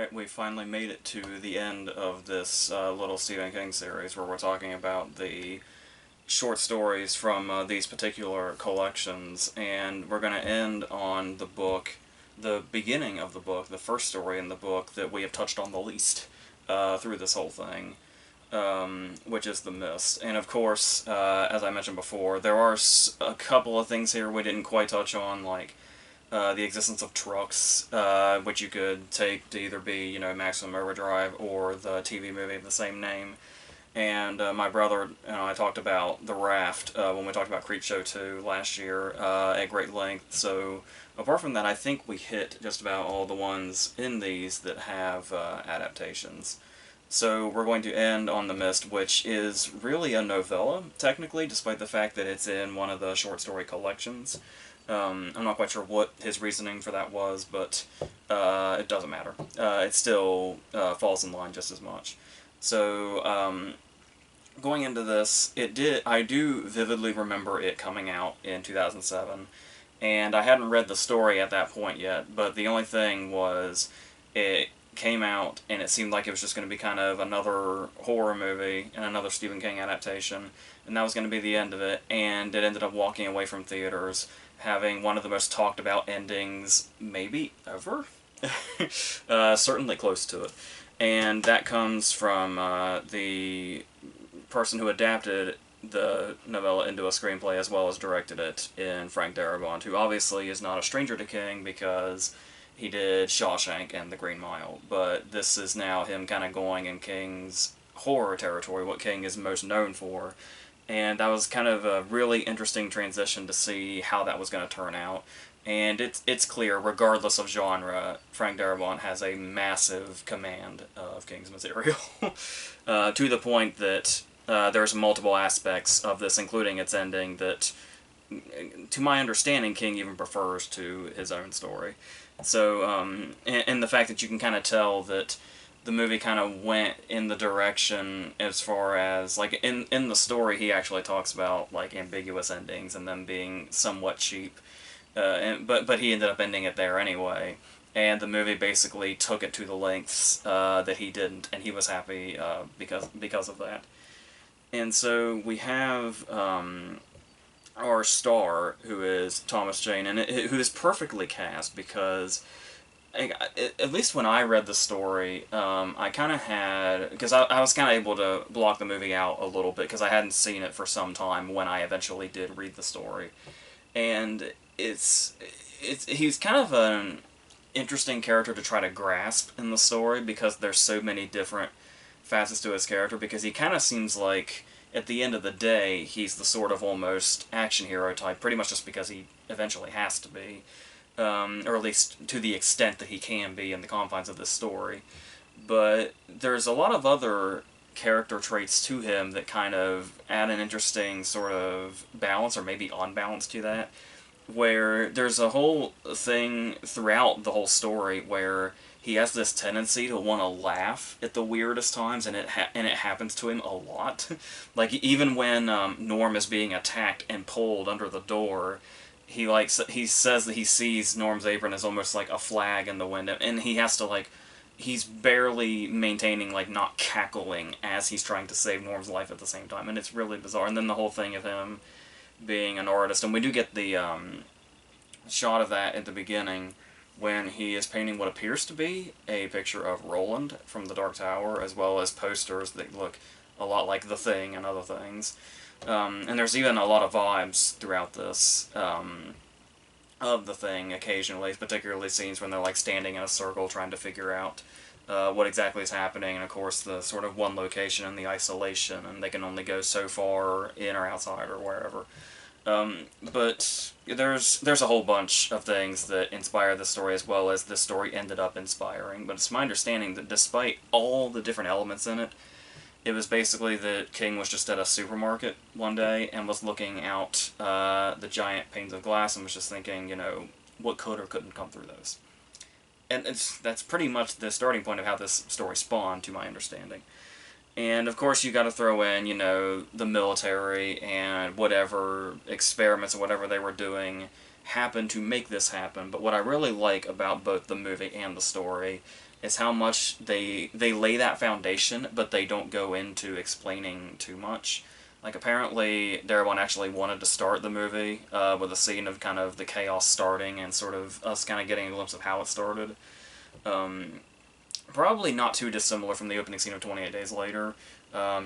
Alright, we finally made it to the end of this little Stephen King series where we're talking about the short stories from these particular collections, and we're going to end on the book, the beginning of the book, the first story in the book that we have touched on the least through this whole thing, which is The Mist. And of course, as I mentioned before, there are a couple of things here we didn't quite touch on, like the existence of trucks, which you could take to either be, Maximum Overdrive or the TV movie of the same name. And my brother and I talked about The Raft when we talked about Creepshow 2 last year at great length. So apart from that, I think we hit just about all the ones in these that have adaptations. So we're going to end on The Mist, which is really a novella, technically, despite the fact that it's in one of the short story collections. I'm not quite sure what his reasoning for that was, but it doesn't matter. It still falls in line just as much. So, going into this, I do vividly remember it coming out in 2007, and I hadn't read the story at that point yet, but the only thing was it came out and it seemed like it was just going to be kind of another horror movie and another Stephen King adaptation, and that was going to be the end of it, and it ended up walking away from theaters having one of the most talked about endings maybe ever. Certainly close to it. And that comes from the person who adapted the novella into a screenplay as well as directed it in Frank Darabont, who obviously is not a stranger to King because he did Shawshank and The Green Mile, but this is now him kind of going in King's horror territory, what King is most known for. And that was kind of a really interesting transition to see how that was going to turn out. And it's clear, regardless of genre, Frank Darabont has a massive command of King's material. To the point that there's multiple aspects of this, including its ending, that, to my understanding, King even prefers to his own story. So, and the fact that you can kind of tell that the movie kind of went in the direction as far as, like, in the story he actually talks about, like, ambiguous endings and them being somewhat cheap. But he ended up ending it there anyway. And the movie basically took it to the lengths that he didn't, and he was happy because of that. And so we have our star, who is Thomas Jane, and who is perfectly cast because, at least when I read the story, I kind of had, because I was kind of able to block the movie out a little bit because I hadn't seen it for some time when I eventually did read the story. And he's kind of an interesting character to try to grasp in the story because there's so many different facets to his character, because he kind of seems like, at the end of the day, he's the sort of almost action hero type, pretty much just because he eventually has to be. Or at least to the extent that he can be in the confines of this story. But there's a lot of other character traits to him that kind of add an interesting sort of balance, or maybe unbalance to that, where there's a whole thing throughout the whole story where he has this tendency to want to laugh at the weirdest times, and it happens to him a lot. Like, even when Norm is being attacked and pulled under the door, he says that he sees Norm's apron as almost like a flag in the window, and he has to, he's barely maintaining, not cackling as he's trying to save Norm's life at the same time, and it's really bizarre. And then the whole thing of him being an artist, and we do get the shot of that at the beginning when he is painting what appears to be a picture of Roland from the Dark Tower, as well as posters that look a lot like The Thing and other things. And there's even a lot of vibes throughout this of The Thing occasionally, particularly scenes when they're standing in a circle trying to figure out what exactly is happening, and of course the sort of one location and the isolation, and they can only go so far in or outside or wherever. But there's a whole bunch of things that inspire the story, as well as the story ended up inspiring. But it's my understanding that despite all the different elements in it, it was basically that King was just at a supermarket one day and was looking out the giant panes of glass and was just thinking, what could or couldn't come through those. And that's pretty much the starting point of how this story spawned, to my understanding. And of course you got to throw in, the military and whatever experiments or whatever they were doing happened to make this happen. But what I really like about both the movie and the story is how much they lay that foundation, but they don't go into explaining too much. Like, apparently, Darabont actually wanted to start the movie with a scene of kind of the chaos starting and sort of us kind of getting a glimpse of how it started. Probably not too dissimilar from the opening scene of 28 Days Later,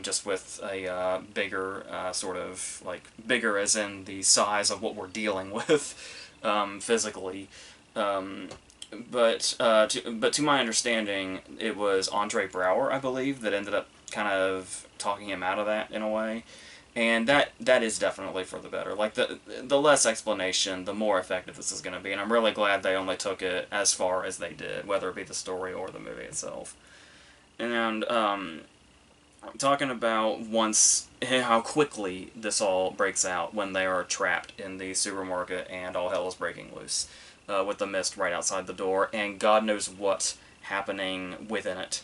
just with a bigger, sort of, like, bigger as in the size of what we're dealing with physically. But to my understanding, it was Andre Braugher, I believe, that ended up kind of talking him out of that in a way. And that is definitely for the better. Like, the less explanation, the more effective this is going to be. And I'm really glad they only took it as far as they did, whether it be the story or the movie itself. And talking about once how quickly this all breaks out when they are trapped in the supermarket and all hell is breaking loose, with the mist right outside the door and God knows what's happening within it.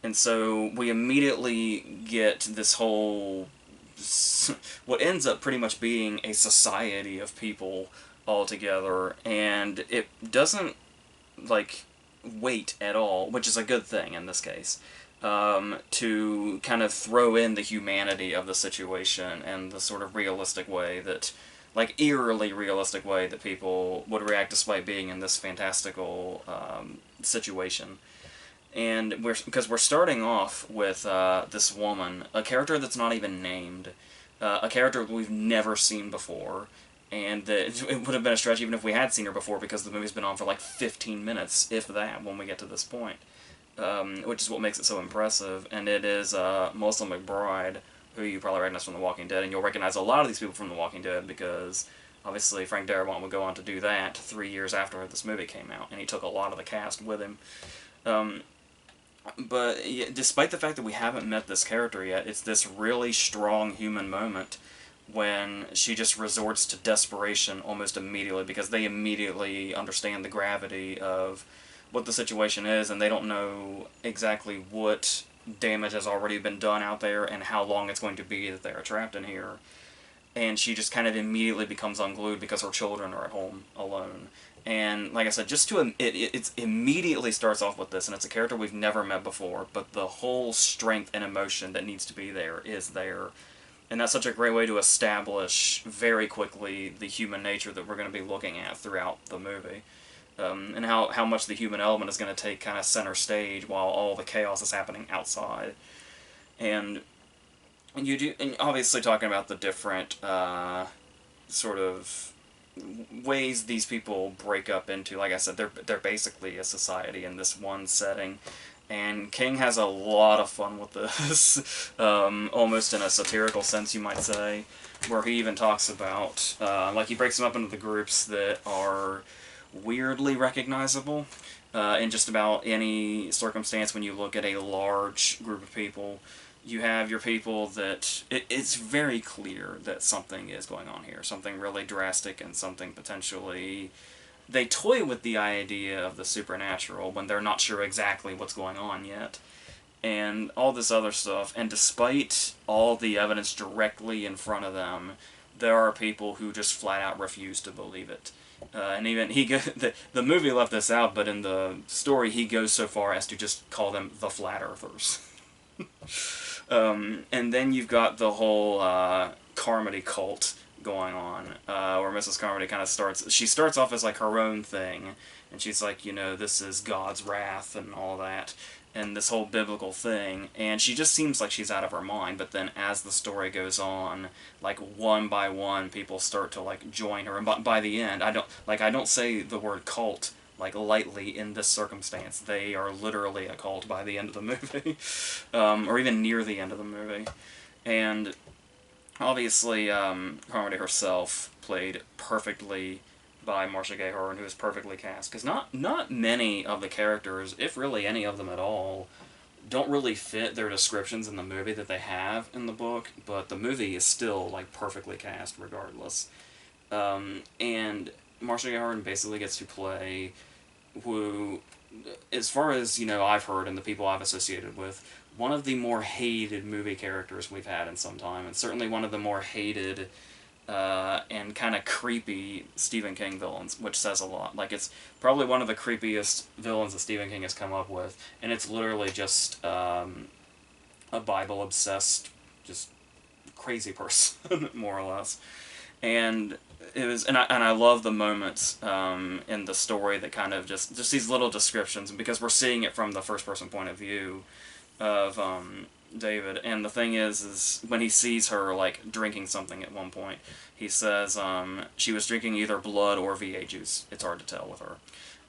And so we immediately get this whole, what ends up pretty much being a society of people all together, and it doesn't, like, wait at all, which is a good thing in this case, to kind of throw in the humanity of the situation and the sort of realistic way that, like, eerily realistic way that people would react despite being in this fantastical situation. And because we're starting off with this woman, a character that's not even named, a character we've never seen before, and that it would have been a stretch even if we had seen her before because the movie's been on for like 15 minutes, if that, when we get to this point, which is what makes it so impressive. And it is Melissa McBride, who you probably recognize from The Walking Dead, and you'll recognize a lot of these people from The Walking Dead because obviously Frank Darabont would go on to do that 3 years after this movie came out, and he took a lot of the cast with him. But yeah, despite the fact that we haven't met this character yet, it's this really strong human moment when she just resorts to desperation almost immediately because they immediately understand the gravity of what the situation is, and they don't know exactly what damage has already been done out there and how long it's going to be that they are trapped in here. And she just kind of immediately becomes unglued because her children are at home alone. And like I said, just to it immediately starts off with this, and it's a character we've never met before, but the whole strength and emotion that needs to be there is there. And that's such a great way to establish very quickly the human nature that we're going to be looking at throughout the movie. And how much the human element is going to take kind of center stage while all the chaos is happening outside. And you do, and obviously talking about the different sort of ways these people break up into, like I said, they're basically a society in this one setting. And King has a lot of fun with this, almost in a satirical sense, you might say, where he even talks about, like, he breaks them up into the groups that are weirdly recognizable in just about any circumstance. When you look at a large group of people, you have your people that it's very clear that something is going on here, something really drastic and something potentially... They toy with the idea of the supernatural when they're not sure exactly what's going on yet, and all this other stuff, and despite all the evidence directly in front of them, there are people who just flat out refuse to believe it. And even the movie left this out, but in the story he goes so far as to just call them the Flat Earthers. And then you've got the whole Carmody cult going on, where Mrs. Carmody kind of starts off as like her own thing, and she's like, you know, this is God's wrath and all that, and this whole biblical thing, and she just seems like she's out of her mind. But then as the story goes on, like, one by one people start to like join her, and by the end, I don't say the word cult like lightly in this circumstance. They are literally a cult by the end of the movie, or even near the end of the movie. And obviously, Carmody herself played perfectly by Marcia Gay Harden, who is perfectly cast, because not many of the characters, if really any of them at all, don't really fit their descriptions in the movie that they have in the book, but the movie is still like perfectly cast regardless. And Marcia Gay Harden basically gets to play who, as far as, you know, I've heard and the people I've associated with, one of the more hated movie characters we've had in some time, and certainly one of the more hated and kind of creepy Stephen King villains, which says a lot. Like, it's probably one of the creepiest villains that Stephen King has come up with, and it's literally just a Bible-obsessed, just crazy person, more or less. And it was, and I love the moments in the story that kind of just these little descriptions, because we're seeing it from the first-person point of view of David. And the thing is when he sees her like drinking something at one point, he says she was drinking either blood or VA juice. It's hard to tell with her.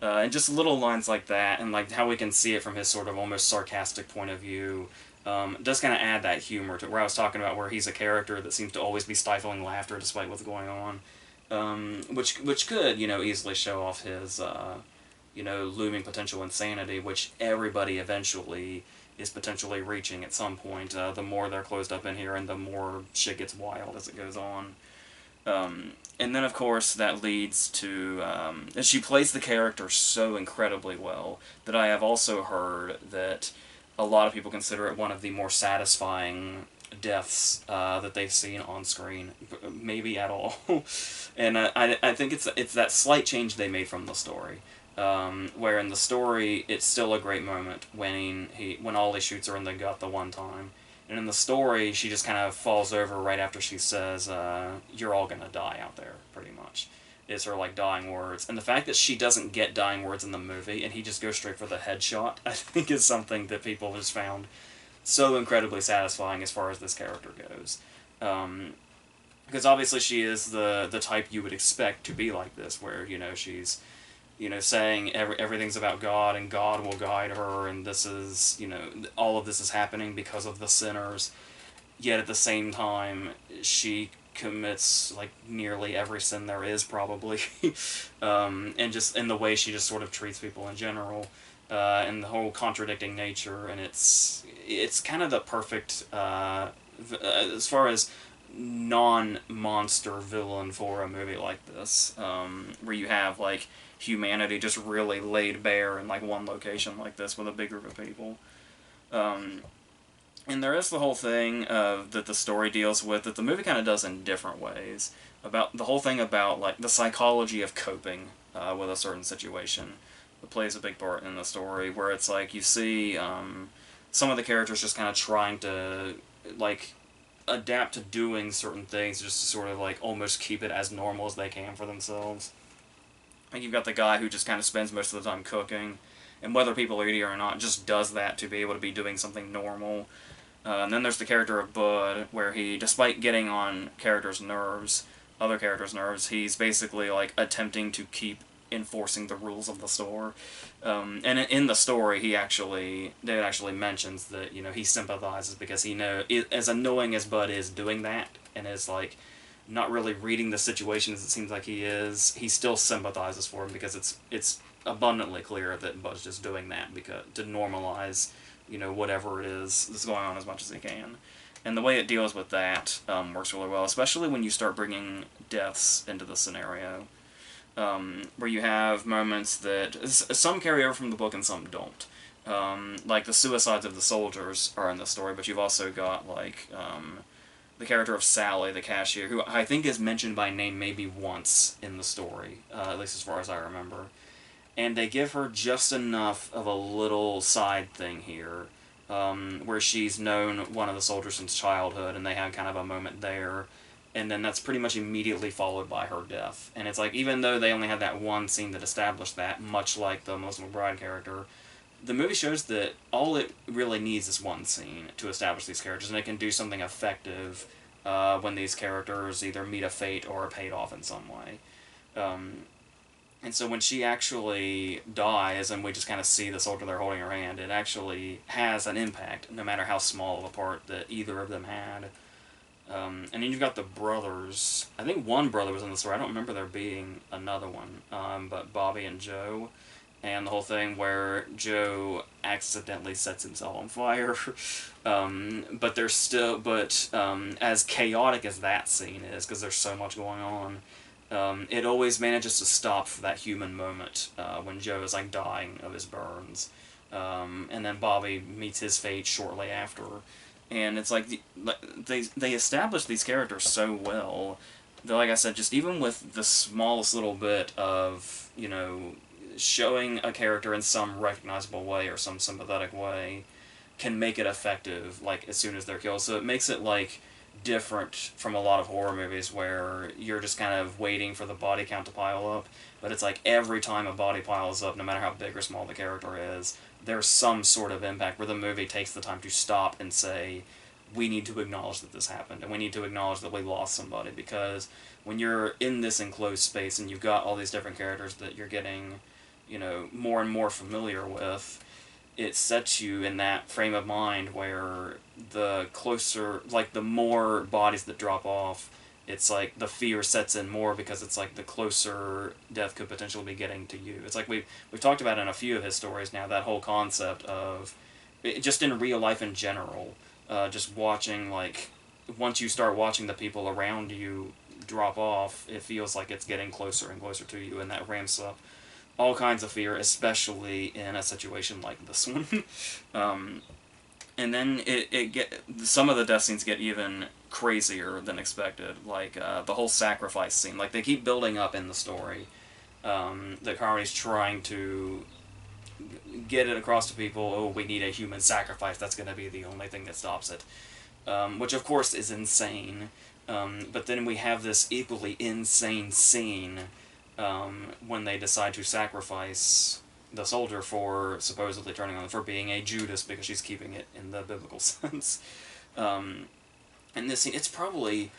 And just little lines like that, and like how we can see it from his sort of almost sarcastic point of view, does kind of add that humor to where I was talking about, where he's a character that seems to always be stifling laughter despite what's going on, which could, you know, easily show off his you know, looming potential insanity, which everybody eventually is potentially reaching at some point. The more they're closed up in here, and the more shit gets wild as it goes on. And then, of course, that leads to... and she plays the character so incredibly well that I have also heard that a lot of people consider it one of the more satisfying deaths that they've seen on screen, maybe at all. And I think it's that slight change they made from the story. Where in the story, it's still a great moment when Ollie shoots her in the gut the one time. And in the story, she just kind of falls over right after she says, you're all gonna die out there, pretty much. Is her, like, dying words. And the fact that she doesn't get dying words in the movie, and he just goes straight for the headshot, I think is something that people just found so incredibly satisfying as far as this character goes. Because obviously she is the type you would expect to be like this, where, you know, she's, you know, saying everything's about God, and God will guide her, and this is, you know, all of this is happening because of the sinners. Yet at the same time, she commits, like, nearly every sin there is, probably. And just in the way she just sort of treats people in general, and the whole contradicting nature, and it's kind of the perfect, as far as non-monster villain for a movie like this, where you have, like, humanity just really laid bare in, like, one location like this with a big group of people. And there is the whole thing that the story deals with, that the movie kind of does in different ways, about the whole thing about, like, the psychology of coping with a certain situation. It plays a big part in the story, where it's like you see some of the characters just kind of trying to, like, adapt to doing certain things just to sort of, like, almost keep it as normal as they can for themselves. Like, you've got the guy who just kind of spends most of the time cooking, and whether people are eating or not, just does that to be able to be doing something normal. And then there's the character of Bud, where he, despite getting on other characters' nerves, he's basically, like, attempting to keep enforcing the rules of the store. And in the story, David actually mentions that, you know, he sympathizes because he knows, as annoying as Bud is doing that, and is, like, not really reading the situation as it seems like he is, he still sympathizes for him, because it's abundantly clear that Bud's just doing that because to normalize, you know, whatever it is that's going on as much as he can. And the way it deals with that works really well, especially when you start bringing deaths into the scenario, where you have moments that some carry over from the book and some don't. Like the suicides of the soldiers are in the story, but you've also got, like, the character of Sally, the cashier, who I think is mentioned by name maybe once in the story, at least as far as I remember. And they give her just enough of a little side thing here, where she's known one of the soldiers since childhood, and they have kind of a moment there, and then that's pretty much immediately followed by her death. And it's like, even though they only had that one scene that established that, much like the Melissa McBride character, the movie shows that all it really needs is one scene to establish these characters, and it can do something effective when these characters either meet a fate or are paid off in some way. And so when she actually dies, and we just kind of see the soldier there holding her hand, it actually has an impact, no matter how small of a part that either of them had. And then you've got the brothers. I think one brother was in the story. I don't remember there being another one. But Bobby and Joe, and the whole thing where Joe accidentally sets himself on fire. But there's still, as chaotic as that scene is, because there's so much going on, it always manages to stop for that human moment when Joe is, like, dying of his burns, and then Bobby meets his fate shortly after, and it's like they establish these characters so well like I said, just even with the smallest little bit of, showing a character in some recognizable way or some sympathetic way can make it effective, like, as soon as they're killed. So it makes it, like, different from a lot of horror movies where you're just kind of waiting for the body count to pile up. But it's like every time a body piles up, no matter how big or small the character is, there's some sort of impact where the movie takes the time to stop and say, we need to acknowledge that this happened, and we need to acknowledge that we lost somebody, because when you're in this enclosed space and you've got all these different characters that you're getting, more and more familiar with, it sets you in that frame of mind where the closer, like, the more bodies that drop off, it's like the fear sets in more, because it's like the closer death could potentially be getting to you. It's like we've talked about in a few of his stories now, that whole concept of, just in real life in general, just watching, like, once you start watching the people around you drop off, it feels like it's getting closer and closer to you, and that ramps up all kinds of fear, especially in a situation like this one. um, and then some of the death scenes get even crazier than expected, like the whole sacrifice scene. Like, they keep building up in the story that Carmony's trying to get it across to people. Oh, we need a human sacrifice. That's going to be the only thing that stops it. Which of course is insane. But then we have this equally insane scene when they decide to sacrifice the soldier for supposedly turning on them, for being a Judas, because she's keeping it in the biblical sense. And this scene, it's probably,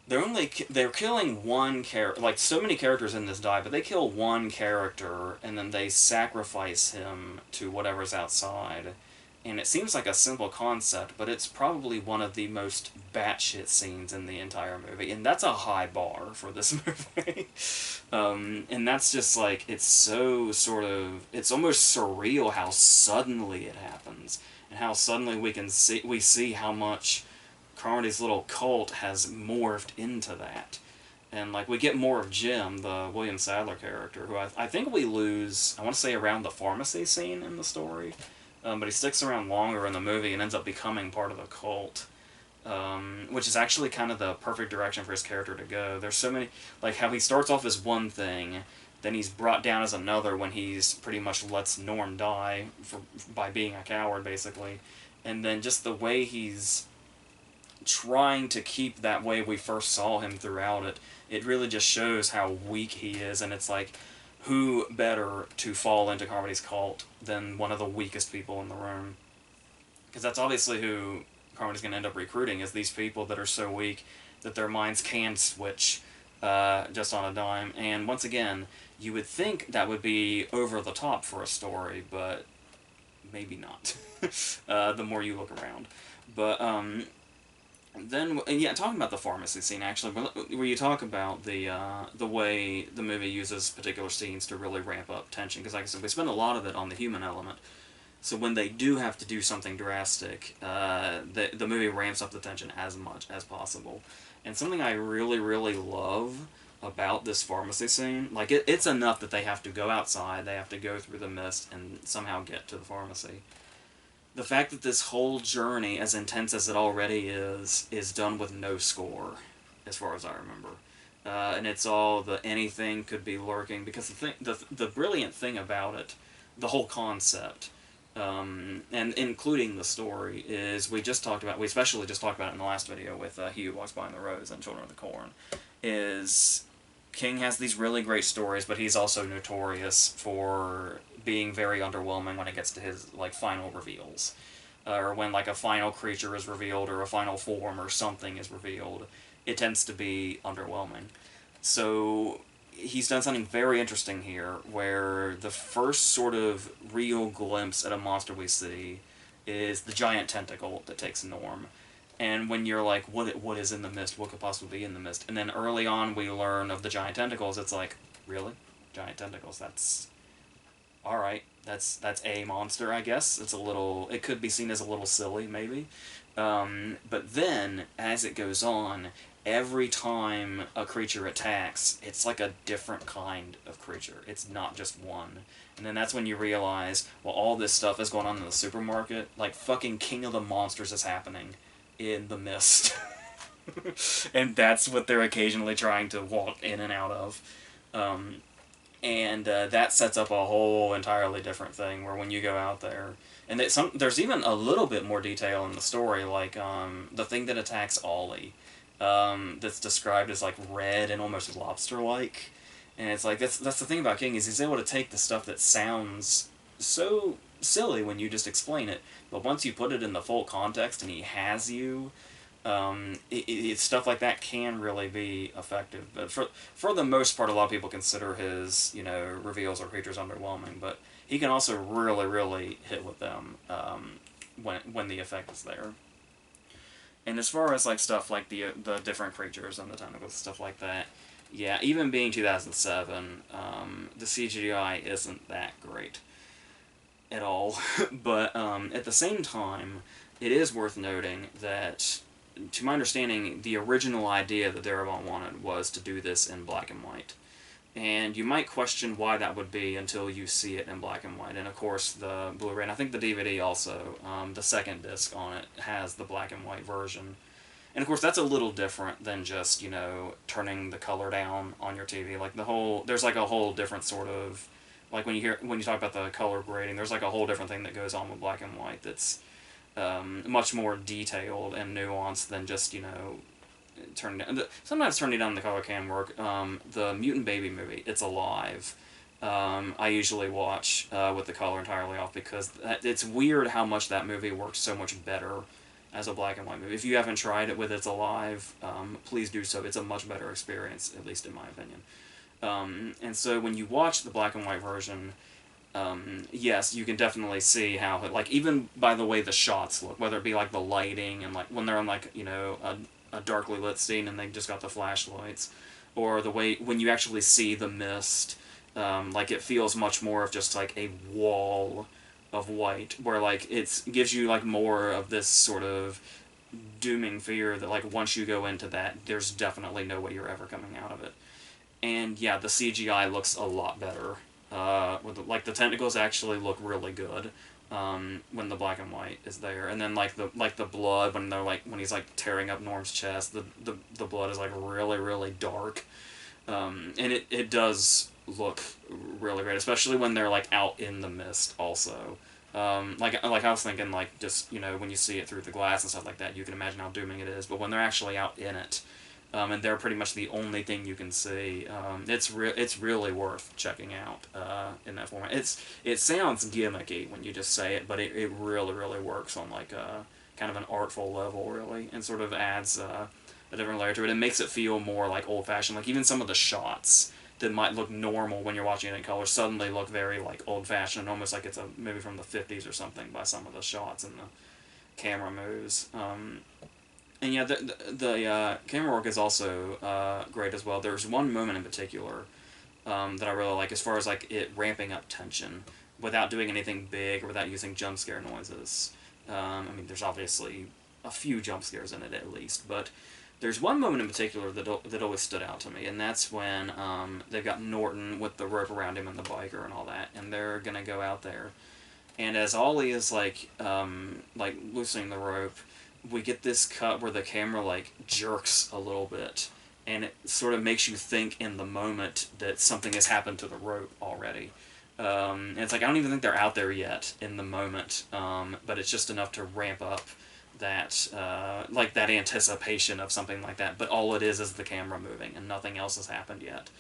they're killing one character. Like, so many characters in this die, but they kill one character and then they sacrifice him to whatever's outside. And it seems like a simple concept, but it's probably one of the most batshit scenes in the entire movie, and that's a high bar for this movie. And that's just like, it's so sort of, it's almost surreal how suddenly it happens, and how suddenly we see how much Carmody's little cult has morphed into that. And, like, we get more of Jim, the William Sadler character, who I think we lose, I want to say, around the pharmacy scene in the story. But he sticks around longer in the movie and ends up becoming part of the cult. Which is actually kind of the perfect direction for his character to go. There's so many, like, how he starts off as one thing, then he's brought down as another when he's pretty much lets Norm die by being a coward, basically. And then just the way he's trying to keep that way we first saw him throughout it, it really just shows how weak he is, and it's like, who better to fall into Carmody's cult than one of the weakest people in the room? Because that's obviously who Carmody's going to end up recruiting, is these people that are so weak that their minds can switch just on a dime. And once again, you would think that would be over the top for a story, but maybe not. The more you look around. But then, yeah, talking about the pharmacy scene, actually, where you talk about the way the movie uses particular scenes to really ramp up tension, because like I said, we spend a lot of it on the human element, so when they do have to do something drastic, the movie ramps up the tension as much as possible. And something I really, really love about this pharmacy scene, like, it's enough that they have to go outside, they have to go through the mist, and somehow get to the pharmacy. The fact that this whole journey, as intense as it already is done with no score, as far as I remember. And it's all the anything could be lurking, because the brilliant thing about it, the whole concept, and including the story, is we especially just talked about it in the last video with He Who Walks By in the Rose and Children of the Corn, is King has these really great stories, but he's also notorious for being very underwhelming when it gets to his, like, final reveals. Or when, like, a final creature is revealed, or a final form, or something is revealed. It tends to be underwhelming. So, he's done something very interesting here, where the first sort of real glimpse at a monster we see is the giant tentacle that takes Norm. And when you're like, what is in the mist? What could possibly be in the mist? And then early on we learn of the giant tentacles. It's like, really? Giant tentacles? That's... alright. That's a monster, I guess. It could be seen as a little silly, maybe. But then, as it goes on, every time a creature attacks, it's like a different kind of creature. It's not just one. And then that's when you realize, well, all this stuff is going on in the supermarket. Like, fucking King of the Monsters is happening in the mist. And that's what they're occasionally trying to walk in and out of. And that sets up a whole entirely different thing where when you go out there, and there's even a little bit more detail in the story, like the thing that attacks Ollie, that's described as like red and almost lobster-like, and it's like that's the thing about King is he's able to take the stuff that sounds so silly when you just explain it, but once you put it in the full context and he has you, stuff like that can really be effective. But for the most part, a lot of people consider his reveals or creatures underwhelming, but he can also really really hit with them when the effect is there. And as far as like stuff like the different creatures and the tentacles stuff like that, yeah, even being 2007, the CGI isn't that great at all. But at the same time, it is worth noting that, to my understanding, the original idea that Darabont wanted was to do this in black and white. And you might question why that would be until you see it in black and white. And of course, the Blu-ray, and I think the DVD also, the second disc on it, has the black and white version. And of course, that's a little different than just, turning the color down on your TV. Like there's like a whole different sort of, like when you talk about the color grading, there's like a whole different thing that goes on with black and white that's much more detailed and nuanced than just, sometimes turning down the color can work. The Mutant Baby movie, It's Alive, I usually watch with the color entirely off because it's weird how much that movie works so much better as a black and white movie. If you haven't tried it with It's Alive, please do so. It's a much better experience, at least in my opinion. And so when you watch the black and white version, yes, you can definitely see how, like, even by the way the shots look, whether it be like the lighting and like when they're on like, a darkly lit scene and they just got the flashlights, or the way when you actually see the mist, like it feels much more of just like a wall of white, where like it gives you like more of this sort of dooming fear that like once you go into that, there's definitely no way you're ever coming out of it. And yeah, the CGI looks a lot better. Like the tentacles actually look really good when the black and white is there, and then like the blood when he's like tearing up Norm's chest, the blood is like really really dark, and it does look really great, especially when they're like out in the mist also. Like I was thinking, like just when you see it through the glass and stuff like that, you can imagine how dooming it is. But when they're actually out in it, and they're pretty much the only thing you can see, it's really worth checking out in that format. It sounds gimmicky when you just say it, but it really really works on like a kind of an artful level really, and sort of adds a different layer to it. It makes it feel more like old fashioned. Like even some of the shots that might look normal when you're watching it in color suddenly look very like old-fashioned, almost like it's a maybe from the 50s or something by some of the shots and the camera moves. And yeah, the camera work is also great as well. There's one moment in particular that I really like as far as like it ramping up tension without doing anything big or without using jump scare noises. I mean, there's obviously a few jump scares in it at least, but there's one moment in particular that always stood out to me, and that's when they've got Norton with the rope around him and the biker and all that, and they're gonna go out there. And as Ollie is like loosening the rope, we get this cut where the camera like jerks a little bit, and it sort of makes you think in the moment that something has happened to the rope already. And it's like I don't even think they're out there yet in the moment, but it's just enough to ramp up that like that anticipation of something like that, but all it is the camera moving and nothing else has happened yet,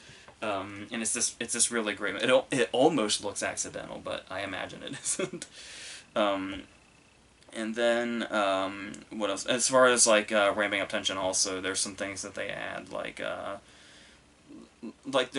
and it's this really great. It almost looks accidental, but I imagine it isn't. And then what else? As far as like ramping up tension, also there's some things that they add like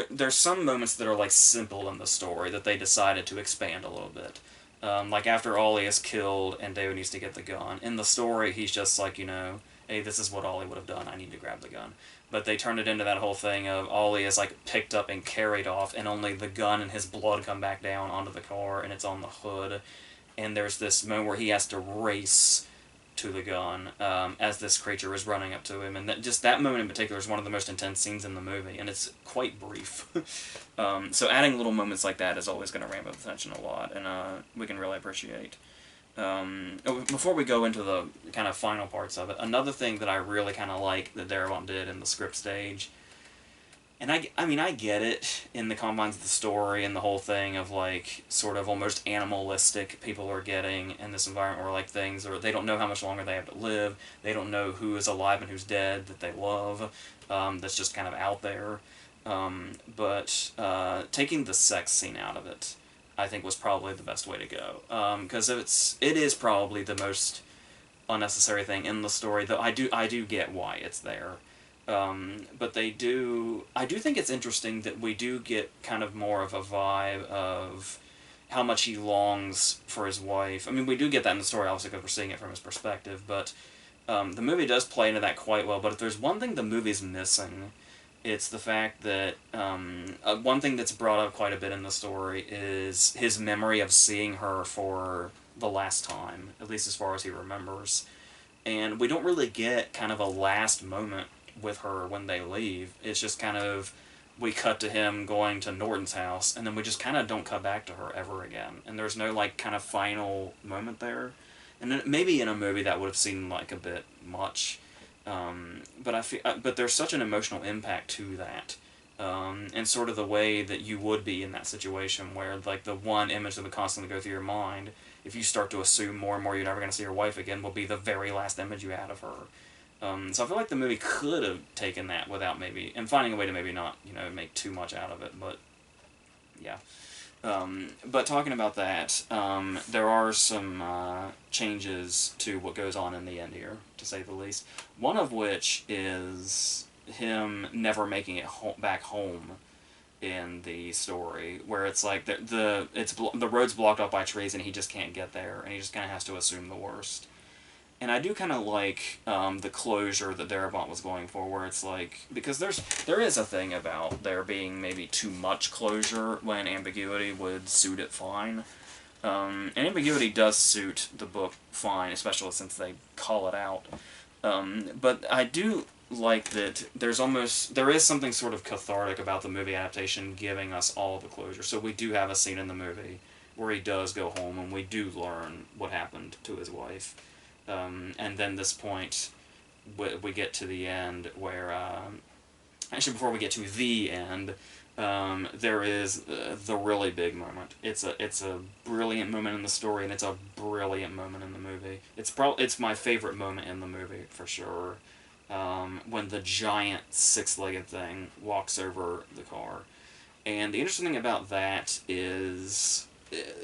there's some moments that are like simple in the story that they decided to expand a little bit. Like after Ollie is killed and David needs to get the gun. In the story, he's just like, hey, this is what Ollie would have done. I need to grab the gun. But they turned it into that whole thing of Ollie is like picked up and carried off, and only the gun and his blood come back down onto the car, and it's on the hood. And there's this moment where he has to race to the gun as this creature is running up to him, and that moment in particular is one of the most intense scenes in the movie, and it's quite brief. So adding little moments like that is always going to ramp up the tension a lot, and we can really appreciate. Before we go into the kind of final parts of it, another thing that I really kind of like that Darabont did in the script stage, and I mean, I get it in the confines of the story and the whole thing of, like, sort of almost animalistic people are getting in this environment where, like, things, or they don't know how much longer they have to live, they don't know who is alive and who's dead that they love, that's just kind of out there. But taking the sex scene out of it, I think, was probably the best way to go. Because it is probably the most unnecessary thing in the story, though I do get why it's there. But I do think it's interesting that we do get kind of more of a vibe of how much he longs for his wife. I mean, we do get that in the story, obviously, because we're seeing it from his perspective, but the movie does play into that quite well. But if there's one thing the movie's missing, it's the fact that one thing that's brought up quite a bit in the story is his memory of seeing her for the last time, at least as far as he remembers. And we don't really get kind of a last moment with her when they leave. It's just kind of, we cut to him going to Norton's house, and then we just kind of don't cut back to her ever again. And there's no, like, kind of final moment there. And then maybe in a movie that would have seemed like a bit much. But there's such an emotional impact to that. And sort of the way that you would be in that situation where, like, the one image that would constantly go through your mind, if you start to assume more and more you're never going to see your wife again, will be the very last image you had of her. So I feel like the movie could have taken that without maybe, and finding a way to maybe not, make too much out of it, but, yeah. But talking about that, there are some changes to what goes on in the end here, to say the least. One of which is him never making it back home in the story, where it's like the road's blocked up by trees and he just can't get there, and he just kind of has to assume the worst. And I do kind of like the closure that Darabont was going for, where it's like, because there is a thing about there being maybe too much closure when ambiguity would suit it fine. And ambiguity does suit the book fine, especially since they call it out. But I do like that there is something sort of cathartic about the movie adaptation giving us all the closure. So we do have a scene in the movie where he does go home, and we do learn what happened to his wife. And then this point, we get to the end where, actually before we get to the end, there is the really big moment. It's a brilliant moment in the story, and it's a brilliant moment in the movie. It's my favorite moment in the movie, for sure, when the giant six-legged thing walks over the car. And the interesting thing about that is,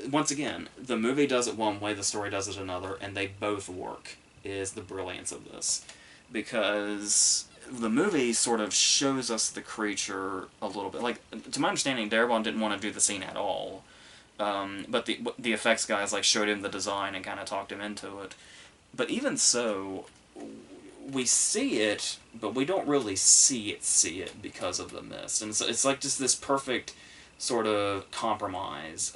once again, the movie does it one way, the story does it another, and they both work, is the brilliance of this. Because the movie sort of shows us the creature a little bit. Like, to my understanding, Darabont didn't want to do the scene at all. But the effects guys, like, showed him the design and kind of talked him into it. But even so, we see it, but we don't really see it because of the mist. And it's like just this perfect sort of compromise.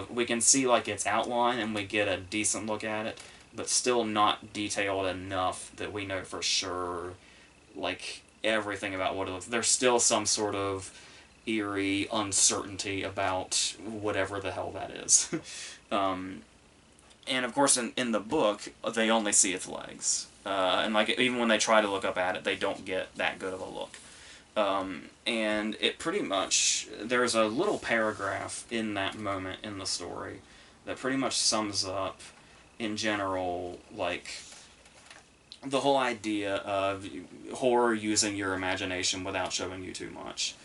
We can see, like, its outline, and we get a decent look at it, but still not detailed enough that we know for sure, like, everything about what it looks. There's still some sort of eerie uncertainty about whatever the hell that is. And of course, in the book, they only see its legs. And, like, even when they try to look up at it, they don't get that good of a look. And it pretty much, there's a little paragraph in that moment in the story that pretty much sums up, in general, like, the whole idea of horror using your imagination without showing you too much.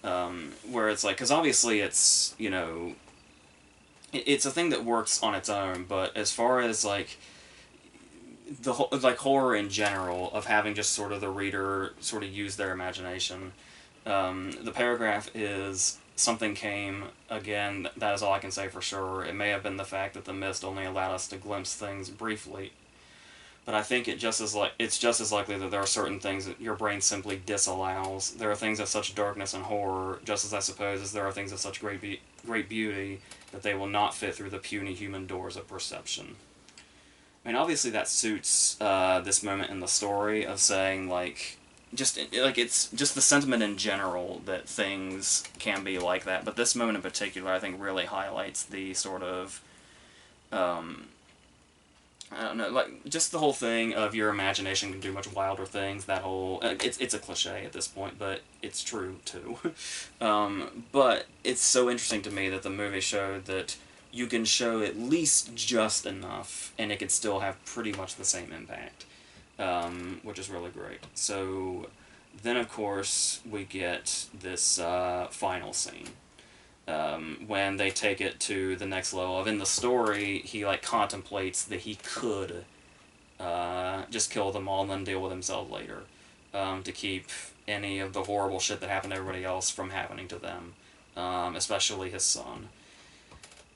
Where it's like, because obviously it's, it's a thing that works on its own, but as far as, like, horror in general, of having just sort of the reader sort of use their imagination, the paragraph is, something came, again, that is all I can say for sure. It may have been the fact that the mist only allowed us to glimpse things briefly, but I think it's just as likely that there are certain things that your brain simply disallows. There are things of such darkness and horror, just as I suppose as there are things of such great beauty, that they will not fit through the puny human doors of perception. I mean, obviously that suits this moment in the story of saying, like, it's just the sentiment in general that things can be like that. But this moment in particular, I think, really highlights the sort of I don't know, like, just the whole thing of your imagination can do much wilder things, that whole, it's a cliche at this point, but it's true, too. But it's so interesting to me that the movie showed that you can show at least just enough, and it could still have pretty much the same impact, which is really great. So, then of course, we get this final scene when they take it to the next level of in the story he like contemplates that he could just kill them all and then deal with himself later to keep any of the horrible shit that happened to everybody else from happening to them, especially his son.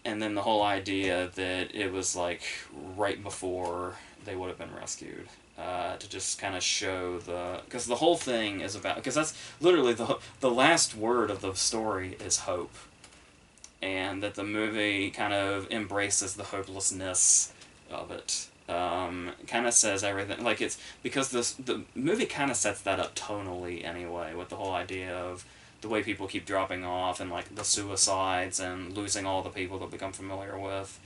And then the whole idea that it was like right before they would have been rescued, to just kind of show the, because the whole thing is about, because that's literally the last word of the story is hope, and that the movie kind of embraces the hopelessness of it. Kind of says everything, like it's because the movie kind of sets that up tonally anyway, with the whole idea of the way people keep dropping off and like the suicides and losing all the people that we become familiar with,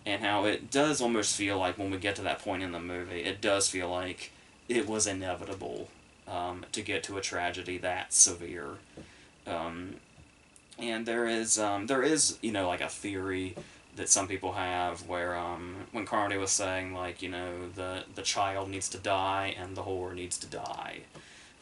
and how it does almost feel like when we get to that point in the movie, it does feel like it was inevitable to get to a tragedy that severe. Um, and there is like a theory that some people have where when Carmody was saying like the child needs to die and the whore needs to die,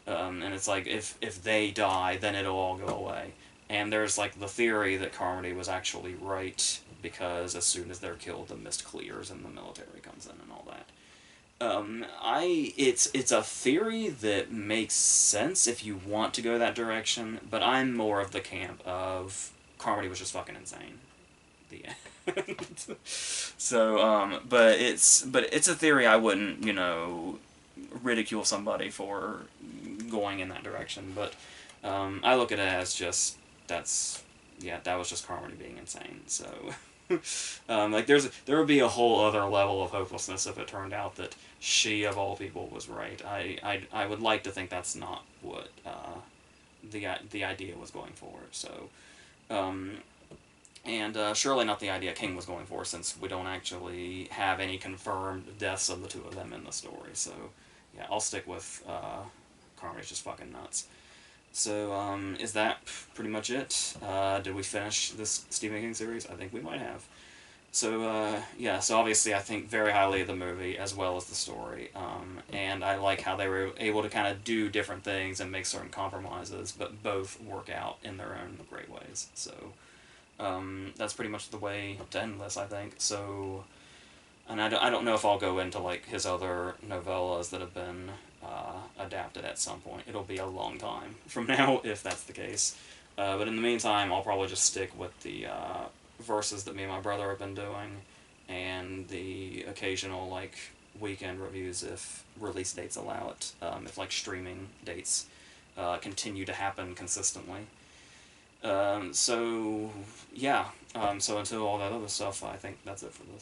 and it's like if they die then it'll all go away, and there's like the theory that Carmody was actually right because as soon as they're killed the mist clears and the military comes in and all that. It's a theory that makes sense if you want to go that direction, but I'm more of the camp of Carmody was just fucking insane. The end. So, but it's a theory I wouldn't ridicule somebody for going in that direction. But I look at it as just that was just Carmody being insane. So. Like there would be a whole other level of hopelessness if it turned out that she of all people was right. I would like to think that's not what the idea was going for. So, and surely not the idea King was going for, since we don't actually have any confirmed deaths of the two of them in the story. So, yeah, I'll stick with Carnage's just fucking nuts. So, is that pretty much it? Did we finish this Stephen King series? I think we might have. So, yeah, so obviously I think very highly of the movie as well as the story. And I like how they were able to kind of do different things and make certain compromises, but both work out in their own great ways. So, that's pretty much the way to end this, I think. So, and I don't know if I'll go into, like, his other novellas that have been adapted at some point. It'll be a long time from now if that's the case. But in the meantime, I'll probably just stick with the verses that me and my brother have been doing, and the occasional like weekend reviews if release dates allow it. If like streaming dates continue to happen consistently. So yeah. So until all that other stuff, I think that's it for this.